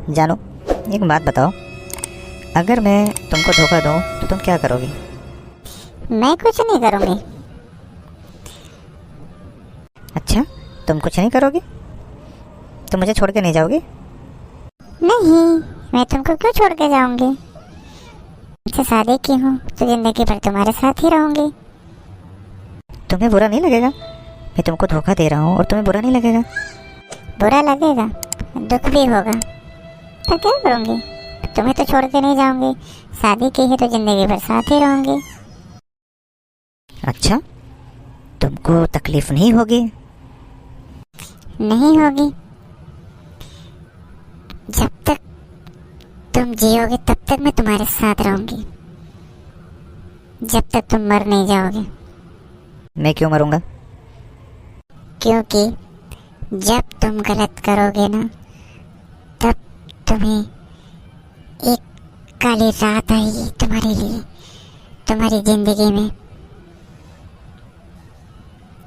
जानो, एक बात बताओ, अगर मैं तुमको धोखा दूँ तो तुम क्या करोगी? मैं कुछ नहीं करूँगी। अच्छा, तुम कुछ नहीं करोगी? तुम मुझे छोड़ के नहीं जाओगी? नहीं, मैं तुमको क्यों छोड़ के जाऊंगी? मुझसे शादी की हूँ तो जिंदगी भर तुम्हारे साथ ही रहूंगी। तुम्हें बुरा नहीं लगेगा? मैं तुमको धोखा दे रहा हूँ और तुम्हें बुरा नहीं लगेगा? बुरा लगेगा, दुख भी होगा, पर क्या करूंगी? तुम्हें तो छोड़ के नहीं जाऊंगी। शादी की है तो जिंदगी भर साथ ही रहूंगी। अच्छा, तुमको तकलीफ नहीं होगी? नहीं होगी। जब तक तुम जियोगे तब तक मैं तुम्हारे साथ रहूंगी, जब तक तुम मर नहीं जाओगे। मैं क्यों मरूंगा? क्योंकि जब तुम गलत करोगे ना, तब तुम्हें एक काली रात आएगी तुम्हारे लिए, तुम्हारी जिंदगी में।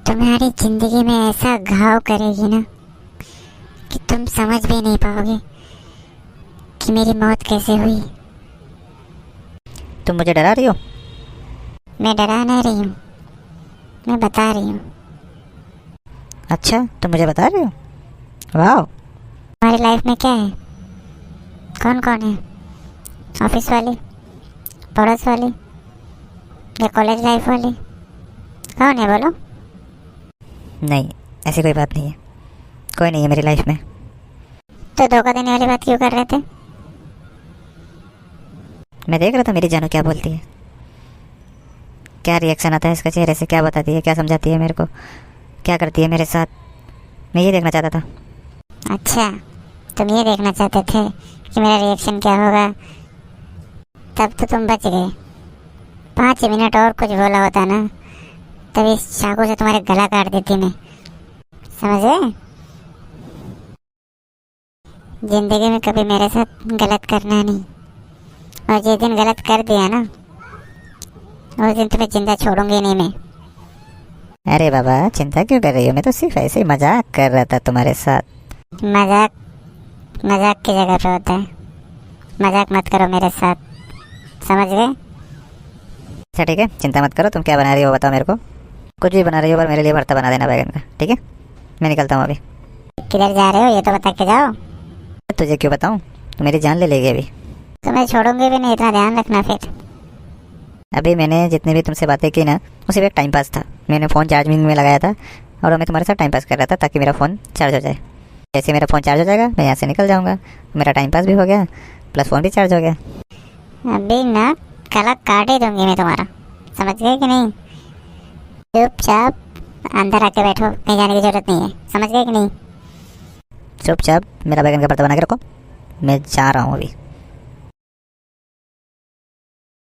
तुम्हारी जिंदगी में ऐसा घाव करेगी ना कि तुम समझ भी नहीं पाओगे कि मेरी मौत कैसे हुई। तुम मुझे डरा रही हो? मैं डरा नहीं रही हूँ, मैं बता रही हूँ। अच्छा, तुम मुझे बता रहे हो? वाह। हमारी लाइफ में क्या है? कौन कौन है? ऑफिस वाली, पड़ोस वाली, या कॉलेज लाइफ वाली? कौन है बोलो? नहीं, ऐसी कोई बात नहीं है, कोई नहीं है मेरी लाइफ में। तो धोखा देने वाली बात क्यों कर रहे थे? मैं देख रहा था मेरी जानू क्या बोलती है, क्या रिएक्शन आता है इसका चेहरे से, क्या बताती है, क्या समझाती है मेरे को, क्या करती है मेरे साथ। मैं ये देखना चाहता था। अच्छा, तुम ये देखना चाहते थे कि मेरा रिएक्शन क्या होगा? तब तो तुम बच गए। 5 मिनट और कुछ बोला होता ना, तब इस चाकू से तुम्हारे गला काट देती मैं। समझ गए? जिंदगी में कभी मेरे साथ गलत करना नहीं, और जिस दिन गलत कर दिया ना, उस दिन तुम्हें जिंदा छोड़ूंगी नहीं मैं। अरे बाबा, चिंता क्यों कर रही हो? मैं तो सिर्फ ऐसे ही मजाक कर रहा था तुम्हारे साथ। मजाक मजाक की जगह पे होता है। मजाक मत करो मेरे साथ, समझ गए? अच्छा ठीक है, चिंता मत करो। तुम क्या बना रही हो बताओ मेरे को। कुछ भी बना रही हो पर मेरे लिए भरता बना देना बैगन का, ठीक है? मैं निकलता हूँ अभी। किधर जा रहे हो ये तो बता के जाओ। तुझे क्यों बताऊँ, तू मेरी जान ले लेगी अभी। तुम्हें छोड़ूंगी भी नहीं, इतना ध्यान रखना फिर। अभी मैंने जितनी भी तुमसे बातें की ना, वो सिर्फ एक टाइम पास था। मैंने फ़ोन चार्जिंग में लगाया था और मैं तुम्हारे साथ टाइम पास कर रहा था ताकि मेरा फ़ोन चार्ज हो जाए। जैसे मेरा फ़ोन चार्ज हो जाएगा मैं यहाँ से निकल जाऊँगा। मेरा टाइम पास भी हो गया, प्लस फ़ोन भी चार्ज हो गया। अभी ना गला काट ही दूंगी मैं तुम्हारा, समझ गए कि नहीं? चुपचाप अंदर आके बैठो, कहीं जाने की जरूरत नहीं है, समझ गए कि नहीं? चुपचाप मेरा बैगन का भरता बना के रखो, मैं जा रहा हूँ अभी।